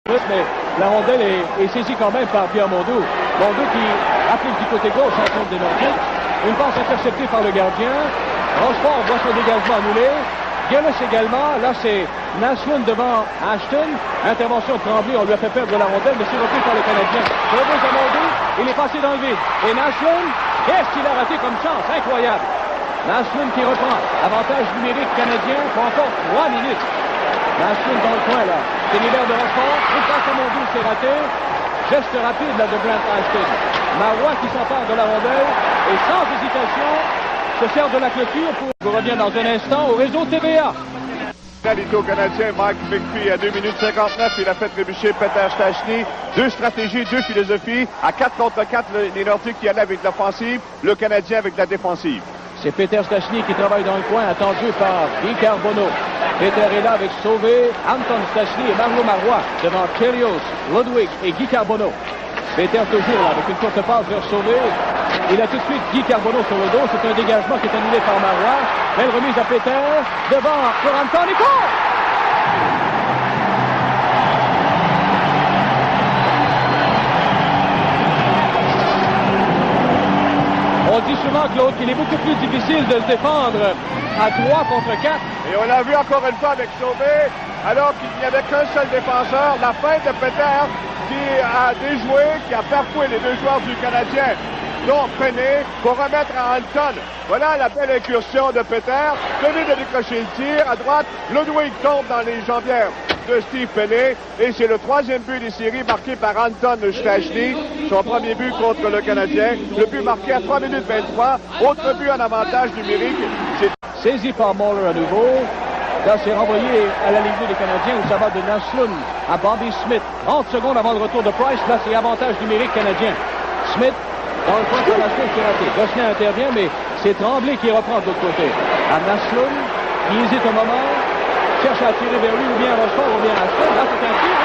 Mais la rondelle est saisie quand même par Pierre Mondeau. Mondeau qui applique du côté gauche en compte des Nordiques. Une passe interceptée par le gardien. Rochefort voit son dégagement annulé. Gillis également. Là, c'est Naslund devant Ashton. Intervention de Tremblay. On lui a fait perdre la rondelle, mais c'est repris par le Canadien. Revient à Mondeau. Il est passé dans le vide. Et Naslund, qu'est-ce qu'il a raté comme chance? Incroyable. Naslund qui reprend. Avantage numérique canadien pour encore 3 minutes. Naslund dans le coin, là. C'est l'hiver de Rochefort. Une passe à Mondeau, c'est raté. Geste rapide, là, de Grant Ashton. Marois qui s'empare de la rondelle. Et sans hésitation, se sert de la clôture pour... Je reviens dans un instant au réseau TVA. Pénalité au Canadien, Mike McPhee à 2 minutes 59, il a fait trébucher Peter Stastny. 2 stratégies, 2 philosophies. À 4 contre 4, les Nordiques qui allaient avec l'offensive, le Canadien avec la défensive. C'est Peter Stastny qui travaille dans le coin, attendu par Guy Carbonneau. Peter est là avec Sauvé, Anton Stastny et Mario Marois devant Chelios, Ludwig et Guy Carbonneau. Peter toujours là avec une courte passe vers Sauvé. Il a tout de suite Guy Carbonneau sur le dos. C'est un dégagement qui est annulé par Marois. Belle remise à Peter. Devant pour Anton Nico. On dit souvent, Claude, qu'il est beaucoup plus difficile de se défendre à 3 contre 4. Et on l'a vu encore une fois avec Sauvé, alors qu'il n'y avait qu'un seul défenseur. La fin de Peter qui a déjoué, qui a parfoué les 2 joueurs du Canadien. Donc, Penney pour remettre à Anton. Voilà la belle incursion de Peter. Celui de décrocher le tir. À droite, Ludwig tombe dans les jambières de Steve Penney. Et c'est le 3e but des séries marqué par Anton Stastny. Son premier but contre le Canadien. Le but marqué à 3 minutes 23. Autre but en avantage numérique. Saisi par Moller à nouveau. Là, c'est renvoyé à la ligne des Canadiens où ça va de Naslund à Bobby Smith. 30 secondes avant le retour de Price. Là, c'est avantage numérique canadien. Smith dans le coin de Naslund qui est raté. Gosselin intervient, mais c'est Tremblay qui reprend de l'autre côté. À Naslund, qui hésite un moment, cherche à tirer vers lui ou bien Rochefort ou bien Naslund. Là, c'est un tir.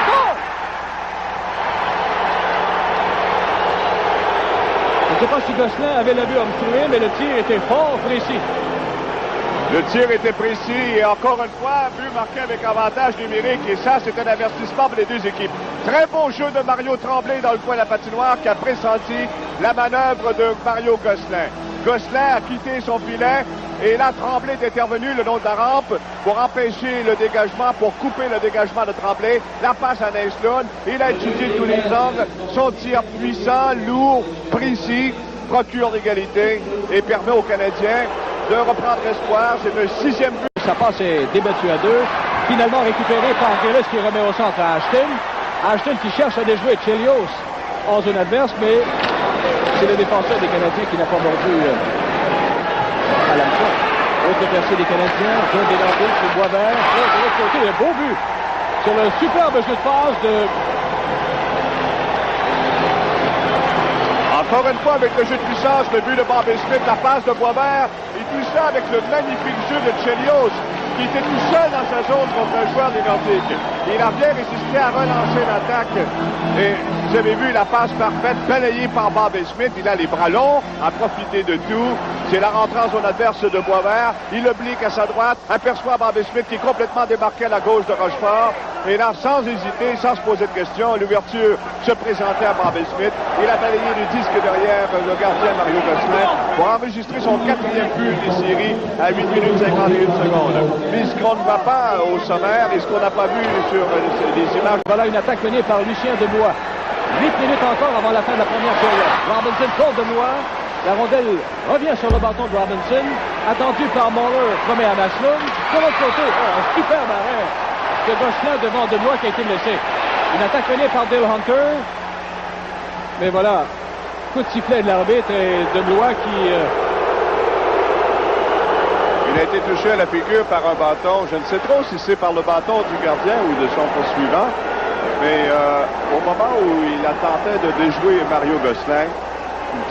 Je ne sais pas si Gosselin avait la vue obstruée, mais le tir était fort précis. Le tir était précis et encore une fois, but marqué avec avantage numérique et ça, c'est un avertissement pour les 2 équipes. Très bon jeu de Mario Tremblay dans le coin de la patinoire qui a pressenti la manœuvre de Mario Gosselin. Gosselin a quitté son filet et là, Tremblay est intervenu le long de la rampe pour empêcher le dégagement, pour couper le dégagement de Tremblay. La passe à Naslund, il a étudié tous les angles, son tir puissant, lourd, précis, procure l'égalité et permet aux Canadiens de reprendre espoir. C'est le 6e but. Sa passe est débattue à 2. Finalement récupéré par Gillis qui remet au centre à Ashton. Ashton qui cherche à déjouer Chelios en zone adverse, mais c'est le défenseur des Canadiens qui n'a pas mordu à l'hameçon. Autre percée des Canadiens. Zone des Nordiques sur Boisvert. Là, de l'autre côté, un beau but sur le superbe jeu de passe de... Encore une fois, avec le jeu de puissance, le but de Bobby Smith, la passe de Boisvert, et tout ça avec le magnifique jeu de Chelios, qui était tout seul dans sa zone contre un joueur des Nordiques. Il a bien résisté à relancer l'attaque. Et vous avez vu la passe parfaite, balayée par Bobby Smith. Il a les bras longs, a profité de tout. C'est la rentrée en zone adverse de Boisvert. Il oblique à sa droite, aperçoit Bobby Smith qui est complètement débarqué à la gauche de Rochefort. Et là, sans hésiter, sans se poser de questions, l'ouverture se présentait à Bobby Smith. Il a balayé le disque derrière le gardien Mario Gosselin pour enregistrer son 4e but des séries à 8 minutes 51 secondes. Mais ce qu'on ne voit pas au sommaire et ce qu'on n'a pas vu sur les images. Voilà une attaque menée par Lucien Demois. 8 minutes encore avant la fin de la première période. Robinson pour Demois. La rondelle revient sur le bâton de Robinson. Attendu par Moller, promet à Naslund. De l'autre côté, un superbe arrêt de Gosselin devant Demois qui a été blessé. Une attaque menée par Dale Hunter. Mais voilà, coup de sifflet de l'arbitre et Demois qui... Il a été touché à la figure par un bâton. Je ne sais trop si c'est par le bâton du gardien ou de son poursuivant. Mais au moment où il a tenté de déjouer Mario Gosselin,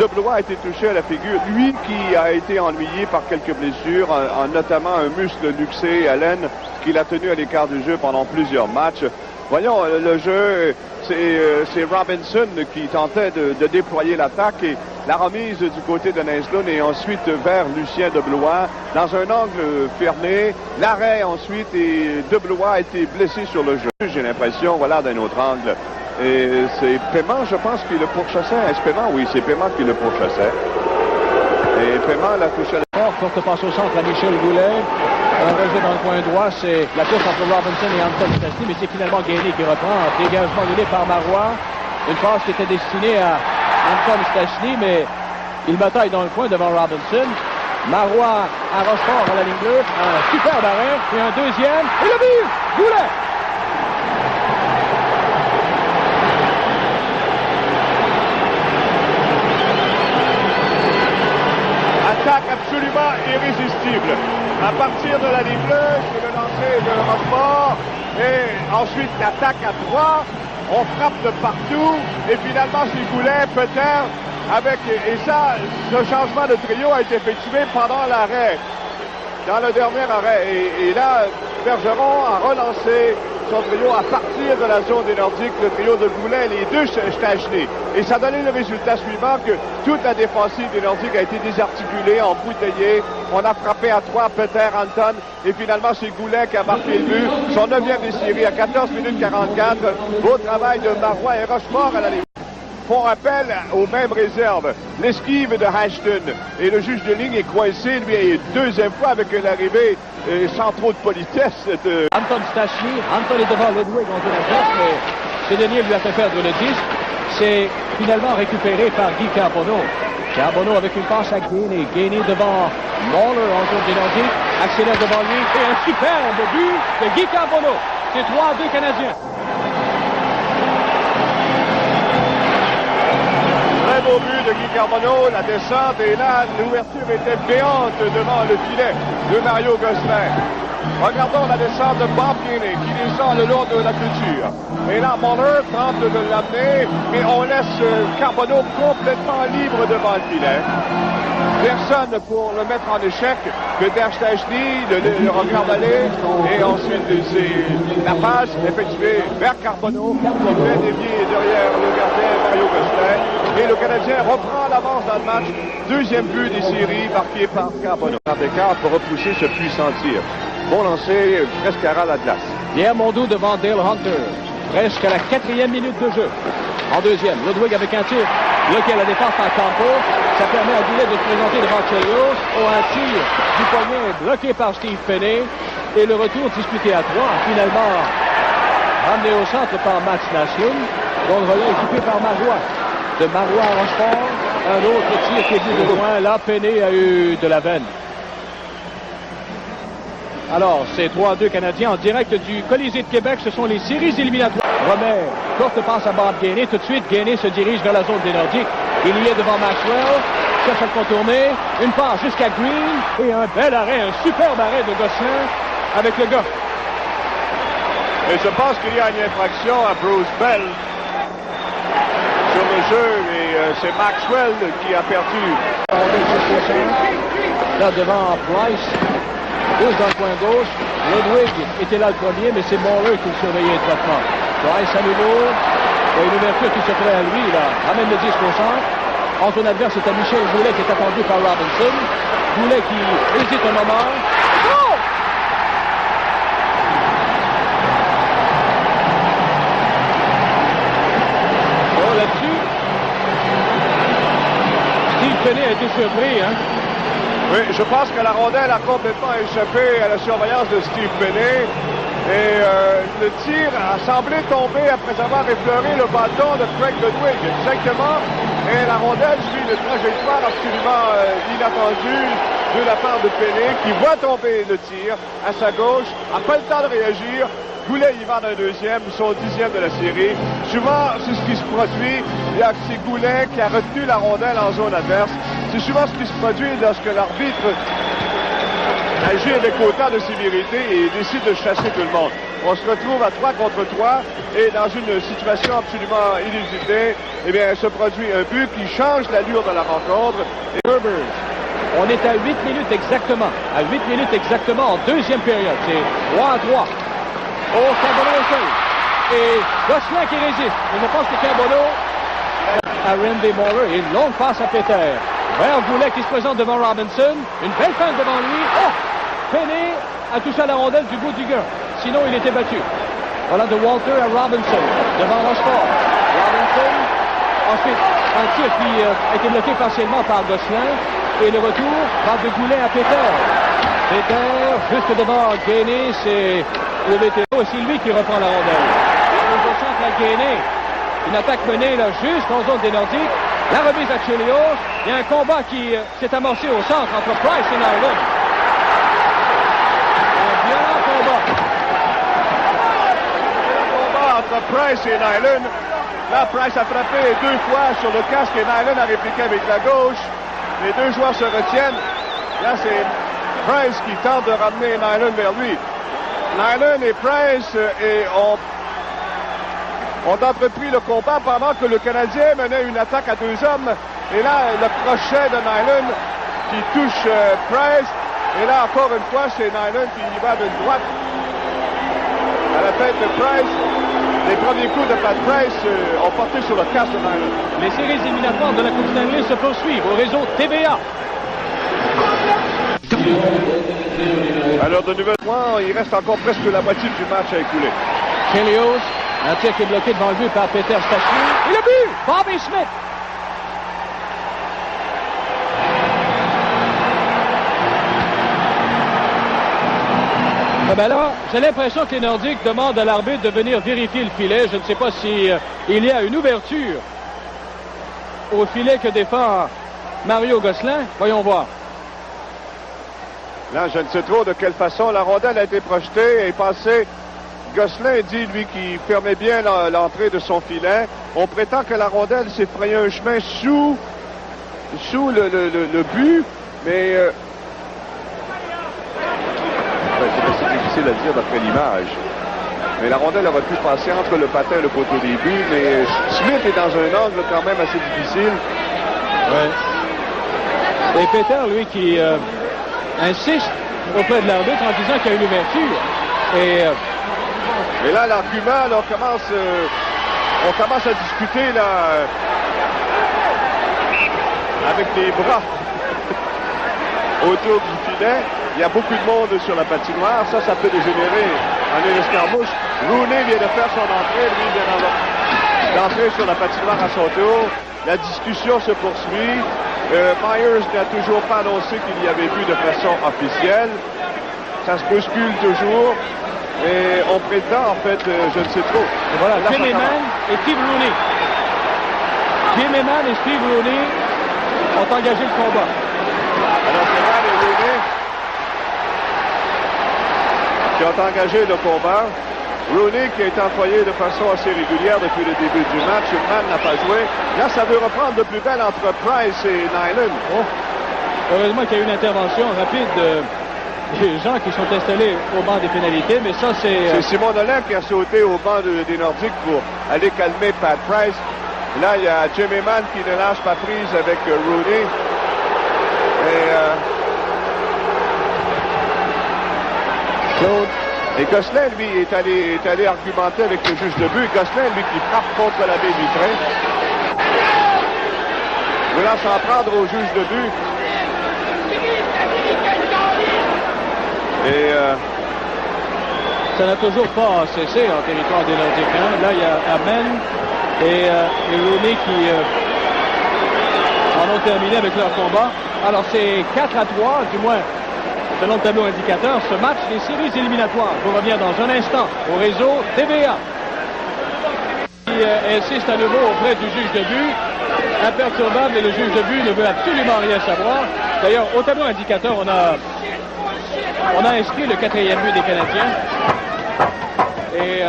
Deblois a été touché à la figure. Lui qui a été ennuyé par quelques blessures, notamment un muscle luxé à l'aine qu'il a tenu à l'écart du jeu pendant plusieurs matchs. Voyons, le jeu, c'est Robinson qui tentait de déployer l'attaque et la remise du côté de Naslund et ensuite vers Lucien de Blois dans un angle fermé. L'arrêt ensuite et de Blois a été blessé sur le jeu. J'ai l'impression, voilà, d'un autre angle. Et c'est Paiement, je pense, qui le pourchassait. Est-ce Paiement? Oui, c'est Paiement qui le pourchassait. Et Paiement l'a touché à la... Courte passe au centre à Michel Goulet. Un rejet dans le coin droit, c'est la course entre Robinson et Anton Stastny, mais c'est finalement Gainé qui reprend. Dégagement donné par Marois. Une passe qui était destinée à Anton Stastny, mais il bataille dans le coin devant Robinson. Marois à Rochefort à la ligne bleue. Un superbe arrêt. Puis un deuxième. Et le but! Goulet! Attaque absolument irrésistible. À partir de la ligne bleue, c'est le lancer de Rochefort. Et ensuite, l'attaque à 3. On frappe de partout. Et finalement, c'est Goulet, peut-être, avec... Et ça, ce changement de trio a été effectué pendant l'arrêt. Dans le dernier arrêt. Et là, Bergeron a relancé son trio à partir de la zone des Nordiques, le trio de Goulet et les deux Stastny. Et ça a donné le résultat suivant que toute la défensive des Nordiques a été désarticulée, embouteillée. On a frappé à 3, Peter, Anton, et finalement c'est Goulet qui a marqué le but. Son 9e des séries à 14 minutes 44. Beau travail de Marois et Rochefort à la ligne. Font appel aux mêmes réserves. L'esquive de Ashton. Et le juge de ligne est coincé, lui, une deuxième fois avec l'arrivée sans trop de politesse de... Anton Stastny. Anton est devant Ludwig en adverse, mais ce dernier lui a fait perdre le disque. C'est finalement récupéré par Guy Carbonneau. Carbonneau avec une passe à Gainé. Gainé devant Mauler en zone des Nordiques. Accélère devant lui. Et un superbe but de Guy Carbonneau. C'est 3-2 Canadiens. Très beau but de Guy Carbonneau, la descente, et là, l'ouverture était béante devant le filet de Mario Gosselin. Regardons la descente de Bob Gainey qui descend le long de la clôture. Et là, Muller tente de l'amener, mais on laisse Carbonneau complètement libre devant le filet. Personne pour le mettre en échec que Der Stastny, le regarde aller, et ensuite c'est la passe effectuée vers Carbonneau, qui fait dévier derrière le gardien Mario Gosselin. Et le Canadien reprend l'avance dans le match. Deuxième but des séries marqué par Carbonneau. D'écart pour repousser ce puissant tir. Bon lancer, presque à ras la glace. Pierre Mondeau devant Dale Hunter. Presque à la 4e minute de jeu. En deuxième, Ludwig avec un tir bloqué à la défense par Campo. Ça permet à Goulet de se présenter devant Chelios. Un tir du poignet bloqué par Steve Penney. Et le retour disputé à 3. Finalement, ramené au centre par Mats Naslund. Dont le relais équipé par Marois. De Marois à Rochefort. Un autre tir qui est venu de loin. Là, Penney a eu de la veine. Alors, c'est 3-2 Canadiens en direct du Colisée de Québec. Ce sont les séries éliminatoires. Romer, courte passe à Bob Gainey. Tout de suite, Gainey se dirige vers la zone des Nordiques. Il y est devant Maxwell. Cherche à le contourner. Une passe jusqu'à Green. Et un bel arrêt, un superbe arrêt de Gosselin avec le gars. Et je pense qu'il y a une infraction à Bruce Bell sur le jeu. Et c'est Maxwell qui a perdu. Là, devant Price. Tous dans le coin gauche. Ludwig était là le premier, mais c'est Mauler qui le surveillait étroitement. Price à nouveau. Il y a une ouverture qui se fait à lui, là. Ramène le disque au centre. En son adverse, c'est à Michel Goulet qui est attendu par Robinson. Goulet qui hésite un moment. Oh! Oh, là-dessus. Steve Penney a été surpris, hein? Oui, je pense que la rondelle a complètement échappé à la surveillance de Steve Penney. Et le tir a semblé tomber après avoir effleuré le bâton de Craig Ludwig. Exactement. Et la rondelle suit une trajectoire absolument inattendue de la part de Penney, qui voit tomber le tir à sa gauche, n'a pas le temps de réagir. Goulet y va d'un deuxième, son 10e de la série. Souvent, c'est ce qui se produit. C'est Goulet qui a retenu la rondelle en zone adverse. C'est souvent ce qui se produit lorsque l'arbitre agit avec autant de sévérité et décide de chasser tout le monde. On se retrouve à 3 contre 3 et dans une situation absolument inusitée, eh bien, se produit un but qui change l'allure de la rencontre. Herbert, on est à 8 minutes exactement. À 8 minutes exactement en deuxième période. C'est 3-3. Oh, Carbonneau essaye. et Gosselin qui résiste. Et je pense que Carbonneau à Randy Moller et une longue passe à Peter. Vers Goulet qui se présente devant Robinson. Une belle feinte devant lui. Oh! Peiné a touché à la rondelle du bout du gars. Sinon, il était battu. Voilà de Walter à Robinson. Devant Rochefort. Robinson. Ensuite, un tir qui a été bloqué partiellement par Gosselin. Et le retour par de Goulet à Peter. Peter, juste devant Gainé, c'est le vétéran. Et c'est lui qui reprend la rondelle. Au centre à Gainé. Une attaque menée là, juste en zone des Nordiques. La remise à Chelios. Il y a un combat qui s'est amorcé au centre entre Price et Nyland. Un violent combat. Entre Price et Nyland. Là, Price a frappé 2 fois sur le casque et Nyland a répliqué avec la gauche. Les 2 joueurs se retiennent. Là, c'est Price qui tente de ramener Nyland vers lui. Nyland et Price ont entrepris le combat pendant que le Canadien menait une attaque à 2 hommes. Et là, le crochet de Nyland qui touche Price. Et là, encore une fois, c'est Nyland qui y va de droite à la tête de Price. Les premiers coups de Pat Price ont porté sur le casque de Nyland. Les séries éliminatoires de la Coupe Stanley se poursuivent au réseau TVA. Alors, de nouvelles points, il reste encore presque la moitié du match à écouler. Chelios, un tir qui est bloqué devant le but par Peter Stachny. Et le but! Bobby Smith! Ben là, j'ai l'impression que les Nordiques demandent à l'arbitre de venir vérifier le filet. Je ne sais pas si il y a une ouverture au filet que défend Mario Gosselin. Voyons voir. Là, je ne sais trop de quelle façon la rondelle a été projetée et passée. Gosselin dit, lui, qu'il fermait bien l'entrée de son filet. On prétend que la rondelle s'est frayé un chemin sous le but, mais c'est difficile à dire d'après l'image. Mais la rondelle aurait pu passer entre le patin et le poteau des buts, mais Smith est dans un angle quand même assez difficile. Ouais. Et Peter, lui, qui insiste auprès de l'arbitre en disant qu'il y a une ouverture. Et là, l'argument, on commence à discuter là, avec les bras autour du filet. Il y a beaucoup de monde sur la patinoire. Ça peut dégénérer en une escarmouche. Rooney vient de faire son entrée. Lui vient d'entrer sur la patinoire à son tour. La discussion se poursuit. Myers n'a toujours pas annoncé qu'il y avait vu de façon officielle. Ça se bouscule toujours. Et on prétend, en fait, je ne sais trop. Et voilà, Jim Eman et Steve Rooney. Jim Eman et Steve Rooney ont engagé le combat. Alors, c'est Eman et Rooney qui ont engagé le combat. Rooney qui est employé de façon assez régulière depuis le début du match. Eman n'a pas joué. Là, ça veut reprendre de plus belle entre Price et Nyland. Oh. Heureusement qu'il y a eu une intervention rapide des gens qui sont installés au banc des pénalités, mais ça, c'est Simon Nolin qui a sauté au banc des Nordiques pour aller calmer Pat Price. Là, il y a Jim Eman qui ne lâche pas prise avec Rooney. Et Gosselin, lui, est allé argumenter avec le juge de but. Gosselin, lui, qui frappe contre la baie vitrée. Voulant s'en prendre au juge de but. Et ça n'a toujours pas cessé en territoire des Nordiques. Hein? Là, il y a Amen et Rooney qui en ont terminé avec leur combat. Alors, c'est 4-3, du moins, selon le tableau indicateur, ce match des séries éliminatoires. Je reviens dans un instant au réseau TVA. Qui insiste à nouveau auprès du juge de but. Imperturbable, et le juge de but ne veut absolument rien savoir. D'ailleurs, au tableau indicateur, on a inscrit le 4e but des Canadiens. Et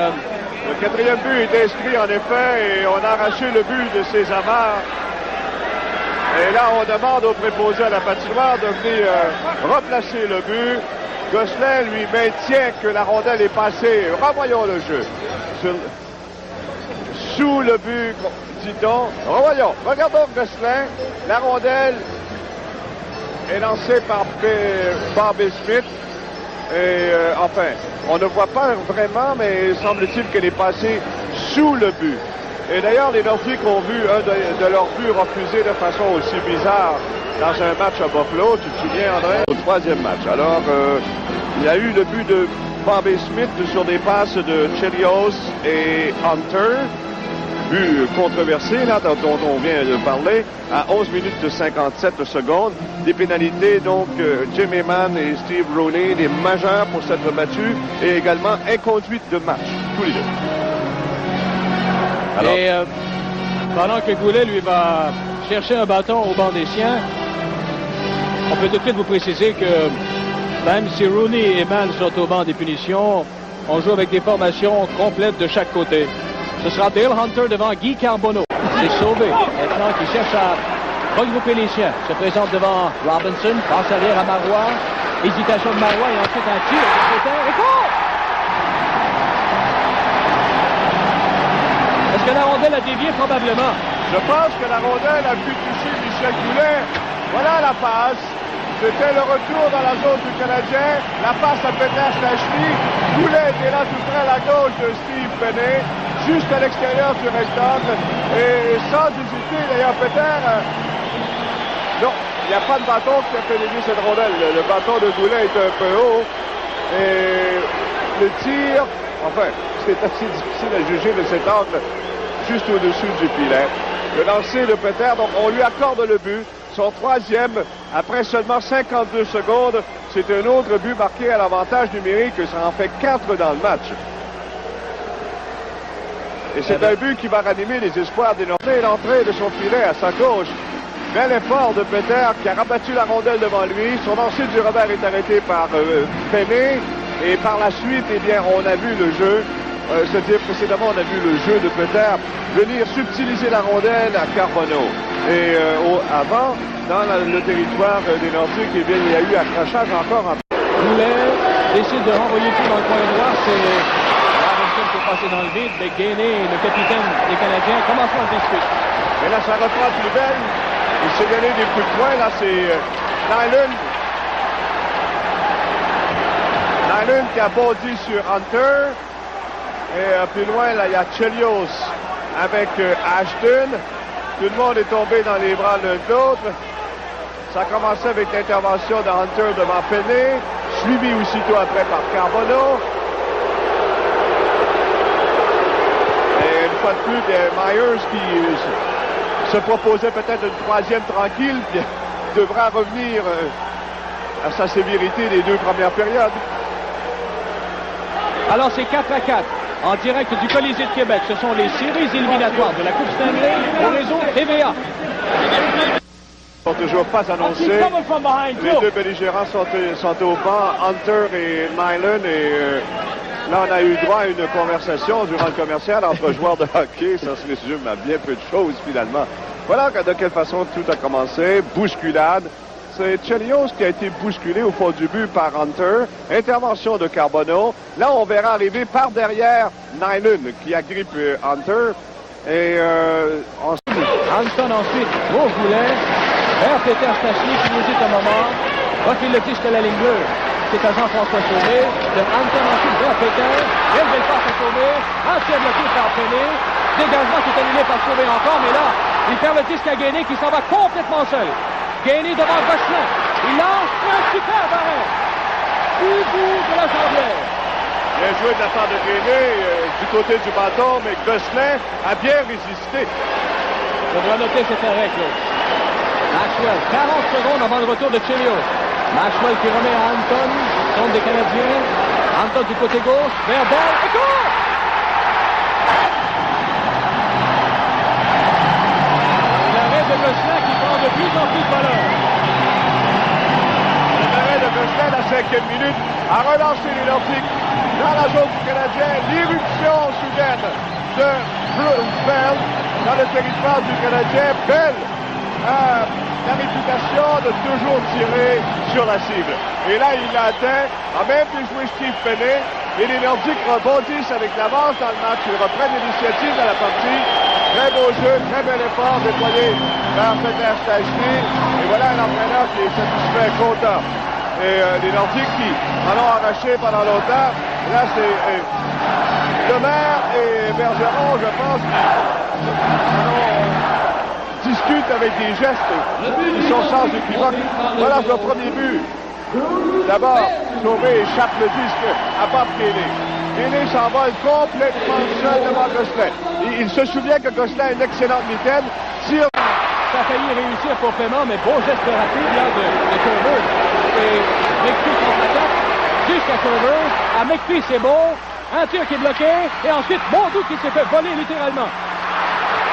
le 4e but est inscrit en effet et on a arraché le but de César. Et là, on demande au préposé à la patinoire de venir replacer le but. Gosselin lui maintient que la rondelle est passée. Revoyons le jeu. Sous le but, dit-on. Revoyons. Regardons Gosselin. La rondelle est lancée par Bobby Smith. Et enfin, On ne voit pas vraiment, mais semble-t-il qu'elle est passée sous le but. Et d'ailleurs, les Nordiques ont vu un de leurs buts refusé de façon aussi bizarre dans un match à Buffalo. Tu te souviens, André? Au troisième match. Alors, il y a eu le but de Bobby Smith sur des passes de Chelios et Hunter. But controversé, là, dont on vient de parler, à 11 minutes de 57 secondes. Des pénalités, donc, Jim Heyman et Steve Rooney, des majeurs pour s'être battus, et également inconduite de match, tous les deux. Alors... Et pendant que Goulet, lui, va chercher un bâton au banc des siens, on peut tout de suite vous préciser que même si Rooney et Heyman sont au banc des punitions, on joue avec des formations complètes de chaque côté. Ce sera Dale Hunter devant Guy Carbonneau. C'est sauvé. Maintenant, qui cherche à regrouper les siens. Se présente devant Robinson. Passe arrière à Marois. Hésitation de Marois et ensuite un tir. Et court! Est-ce que la rondelle a dévié? Probablement. Je pense que la rondelle a pu toucher Michel Goulet. Voilà la passe. C'était le retour dans la zone du Canadien. La passe à Peter Stachny. Goulet était là tout près à la gauche de Steve Penney, juste à l'extérieur du rectangle. Et sans hésiter, d'ailleurs, Peter... non, il n'y a pas de bâton qui a fait dévier cette rondelle. Le bâton de Goulet est un peu haut. Et le tir... Enfin, c'est assez difficile à juger de cet angle juste au-dessus du filet. Le lancer de Peter, donc on lui accorde le but. Son troisième, après seulement 52 secondes, c'est un autre but marqué à l'avantage numérique. Ça en fait 4 dans le match. Et c'est un but qui va ranimer les espoirs des Nordiques. L'entrée de son filet à sa gauche. Bel effort de Peter qui a rabattu la rondelle devant lui. Son lancer du revers est arrêté par Penney. Et par la suite, eh bien, on a vu le jeu. C'est-à-dire précédemment, on a vu le jeu de Peter venir subtiliser la rondelle à Carbonneau. Et avant, dans le territoire des Nordiques, eh bien, il y a eu accrochage encore. Goulet décide de renvoyer tout dans le coin droit. C'est Robinson qui est passé dans le vide. Mais Gainey, le capitaine des Canadiens, commence à discuter. Et là, ça reprend plus belle. Il s'est donné des coups de poing. Là, c'est Nyland. Nyland qui a bondi sur Hunter. Et plus loin, là, il y a Chelios avec Ashton. Tout le monde est tombé dans les bras l'un de l'autre. Ça a commencé avec l'intervention de Hunter devant Penney, suivi aussitôt après par Carbonneau. Et une fois de plus, Myers qui se proposait peut-être une troisième tranquille, devra revenir à sa sévérité des 2 premières périodes. Alors c'est 4-4. En direct du Colisée de Québec, ce sont les séries éliminatoires de la Coupe Stanley au réseau TVA. Ils ne sont toujours pas annoncés. Les deux belligérants sont au banc, Hunter et Nyland. Et là, on a eu droit à une conversation durant le commercial entre joueurs de hockey. Ça se résume à bien peu de choses, finalement. Voilà de quelle façon tout a commencé. Bousculade. C'est Chelios qui a été bousculé au fond du but par Hunter. Intervention de Carbonneau. Là, on verra arriver par derrière Nyland qui agrippe Hunter. Et ensuite... Hanson ensuite, au Goulet, vers Peter Stachny qui hésite un moment. Refile le disque à la ligne bleue. C'est à Jean-François Sauvé. De Hanson ensuite vers Peter. Il belle passe à Sauvé. Ancien bloqué par Penney. Dégagement qui est annulé par Sauvé encore. Mais là, il perd le disque à Gainey qui s'en va complètement seul. Gainey devant Gosselin. Il lance un super arrêt. Du bout de la jambière. Bien joué de la part de Gainey du côté du bâton, mais Gosselin a bien résisté. Je dois noter cet arrêt, Claude. Maxwell, 40 secondes avant le retour de Chelios. Maxwell qui remet à Anton, zone des Canadiens. Anton du côté gauche, vers Bell, et court! L'arrêt de Gosselin qui prend de plus en plus de valeur. L'arrêt de Gosselin à la 5e minute a relancé les Nordiques dans la zone du Canadien. L'irruption soudaine de Bruce Bell dans le territoire du Canadien. Bell a la réputation de toujours tirer sur la cible. Et là, il l'a atteint, a même pu jouer Steve Penney. Et les Nordiques rebondissent avec l'avance dans le match. Ils reprennent l'initiative dans la partie. Très beau jeu, très bel effort déployé par Peter Stachny. Et voilà un entraîneur qui est satisfait, content. Et les Nordiques qui en ont arraché pendant longtemps. Là, c'est Lemaire et Bergeron, je pense, discutent avec des gestes qui sont sans équivoque. Voilà le premier but. D'abord, Sauvé échappe le disque à Bob Gainey. Gainey s'envole complètement seul devant Gosselin. Il se souvient que Gosselin a une excellente mitaine. Tire. Ça a failli réussir pour Paiement, mais beau geste rapide là de Curver. Et McPhee contre-attaque jusqu'à Curver. À McPhee, c'est beau. Un tir qui est bloqué. Et ensuite, Mondou qui s'est fait voler littéralement.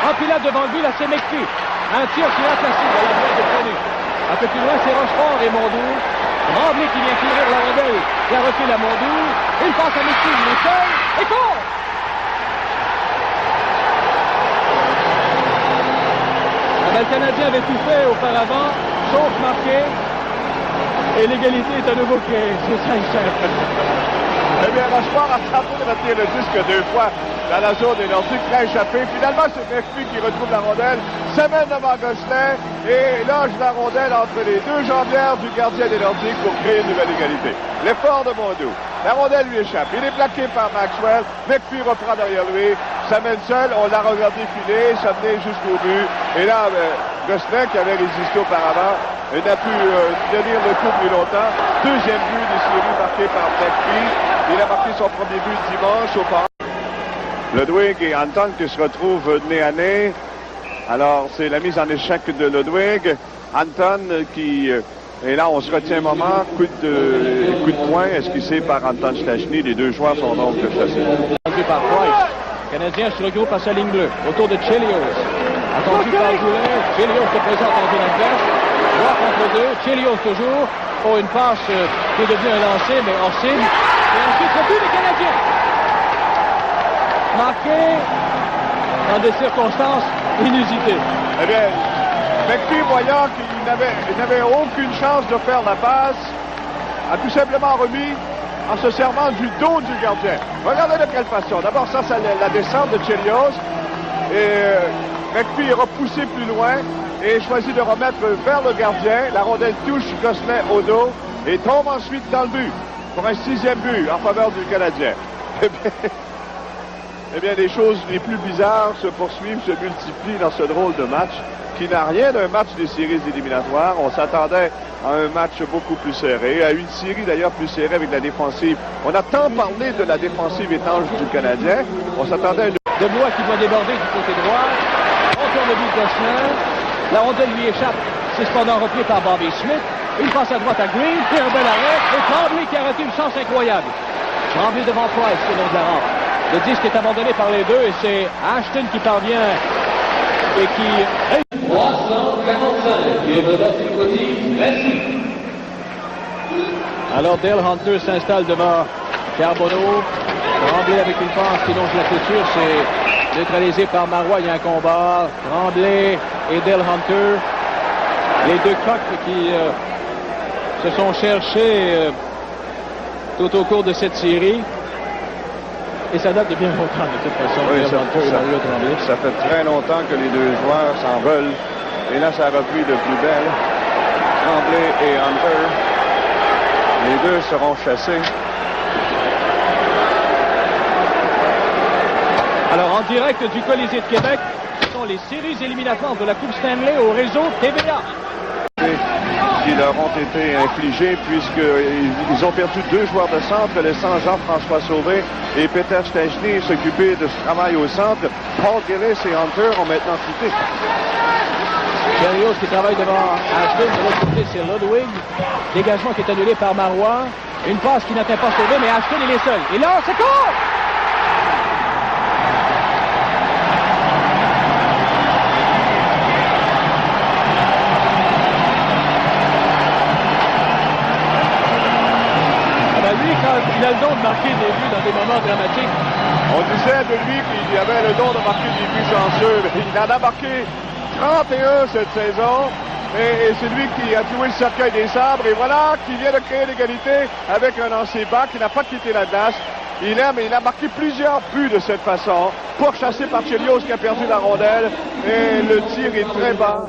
Empilade devant lui, là, c'est McPhee. Un tir qui est placé de la droite de Prenay. Un peu plus loin, c'est Rochefort et Mondou. Tremblay qui vient courir la rondelle. Qui a refait la Mondou. Il passe à McPhee, il est seul. Et court! Le Canadien avait tout fait auparavant, sauf marquer. Et l'égalité est à nouveau créée. C'est ça, Eh bien, Rochefort a tenté de rater le disque 2 fois dans la zone des Nordiques, l'a échappé. Finalement, c'est McPhee qui retrouve la rondelle, s'amène devant Gosselin et loge la rondelle entre les deux jambières du gardien des Nordiques pour créer une nouvelle égalité. L'effort de Mondou. La rondelle lui échappe. Il est plaqué par Maxwell. McPhee reprend derrière lui, s'amène seul. On l'a regardé filer, s'amener jusqu'au but. Et là, Gosselin, qui avait résisté auparavant, n'a pu tenir le coup plus longtemps. Deuxième but des séries marqué par McPhee. Il a marqué son premier but dimanche au parc. Ludwig et Anton qui se retrouvent nez à nez. Alors, c'est la mise en échec de Ludwig. Anton qui... et là, on se retient un moment. Coup de poing esquissé par Anton Stachny. Les deux joueurs sont donc chassés. Par Price. Le Canadien se regroupe à sa ligne bleue. Autour de Chelios. Attendu par Goulet. Chelios se présente en zone adverse. Droit contre deux. Chelios toujours. Pour une passe qui est devenue un lancer, mais hors signe. Et ensuite, le but des Canadiens. Marqué dans des circonstances inusitées. Eh bien, McPhee, voyant qu'il n'avait aucune chance de faire la passe, a tout simplement remis en se servant du dos du gardien. Regardez de quelle façon. D'abord, ça c'est la descente de Chelios. Et McPhee est repoussé plus loin et choisit de remettre vers le gardien. La rondelle touche Gosselin au dos et tombe ensuite dans le but pour un 6e but en faveur du Canadien. Eh bien, les choses les plus bizarres se poursuivent, se multiplient dans ce drôle de match qui n'a rien d'un match des séries éliminatoires. On s'attendait à un match beaucoup plus serré, à une série d'ailleurs plus serrée avec la défensive. On a tant parlé de la défensive étanche du Canadien. On s'attendait à une... Debois qui doit déborder du côté droit. On tourne le but de Gosselin. La rondelle lui échappe. C'est cependant repris par Bobby Smith. Il passe à droite à Green. Puis un bel arrêt. Et Tremblay qui a raté une chance incroyable. Tremblay devant Price, c'est long de la rampe. Le disque est abandonné par les deux et c'est Ashton qui parvient et qui... 345, merci. Alors Dale Hunter s'installe devant Charbonneau. Tremblay avec une passe qui longe la clôture, c'est neutralisé par Marois. Il y a un combat. Tremblay et Dale Hunter. Les deux coqs qui se sont cherchés tout au cours de cette série. Et ça date de bien longtemps, de toute façon. Oui, ça fait très longtemps que les deux joueurs s'en veulent. Et là, ça a repris de plus belle. Tremblay et Hunter. Les deux seront chassés. Alors, en direct du Colisée de Québec, ce sont les séries éliminatoires de la Coupe Stanley au réseau TVA. Qui leur ont été infligés puisqu'ils ont perdu deux joueurs de centre, laissant Jean-François Sauvé et Peter Stachny s'occuper de ce travail au centre. Paul Gillis et Hunter ont maintenant quitté. Chelios qui travaille devant Ashton. De l'autre côté, c'est Ludwig. Dégagement qui est annulé par Marois. Une passe qui n'atteint pas Sauvé, mais Ashton, il est seul. Et là, c'est court! Il a le don de marquer des buts dans des moments dramatiques. On disait de lui qu'il avait le don de marquer des buts chanceux. Il en a marqué 31 cette saison. Et c'est lui qui a joué le cercueil des sabres. Et voilà qu'il vient de créer l'égalité avec un lancer bas qui n'a pas quitté la glace. Il a marqué plusieurs buts de cette façon. Pourchassé par Chelios qui a perdu la rondelle. Et le tir est très bas.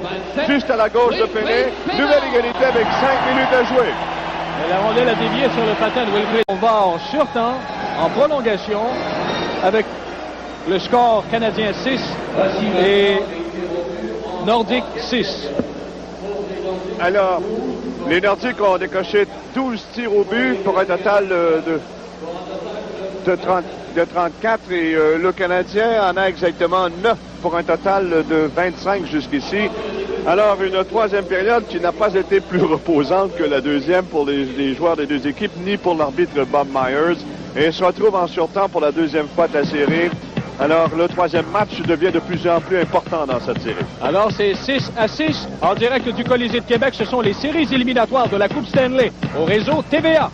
Juste à la gauche de Penney. Nouvelle égalité avec 5 minutes à jouer. Et la rondelle a dévié sur le patin de Wilfrid. On va en surtemps. en prolongation avec le score canadien 6 et Nordique 6. Alors, les Nordiques ont décoché 12 tirs au but pour un total de 34 et le Canadien en a exactement 9 pour un total de 25 jusqu'ici. Alors, une troisième période qui n'a pas été plus reposante que la deuxième pour les joueurs des deux équipes, ni pour l'arbitre Bob Myers. Et se retrouve en surtemps pour la deuxième fois de la série. Alors, le troisième match devient de plus en plus important dans cette série. Alors, c'est 6-6 en direct du Colisée de Québec. Ce sont les séries éliminatoires de la Coupe Stanley au réseau TVA.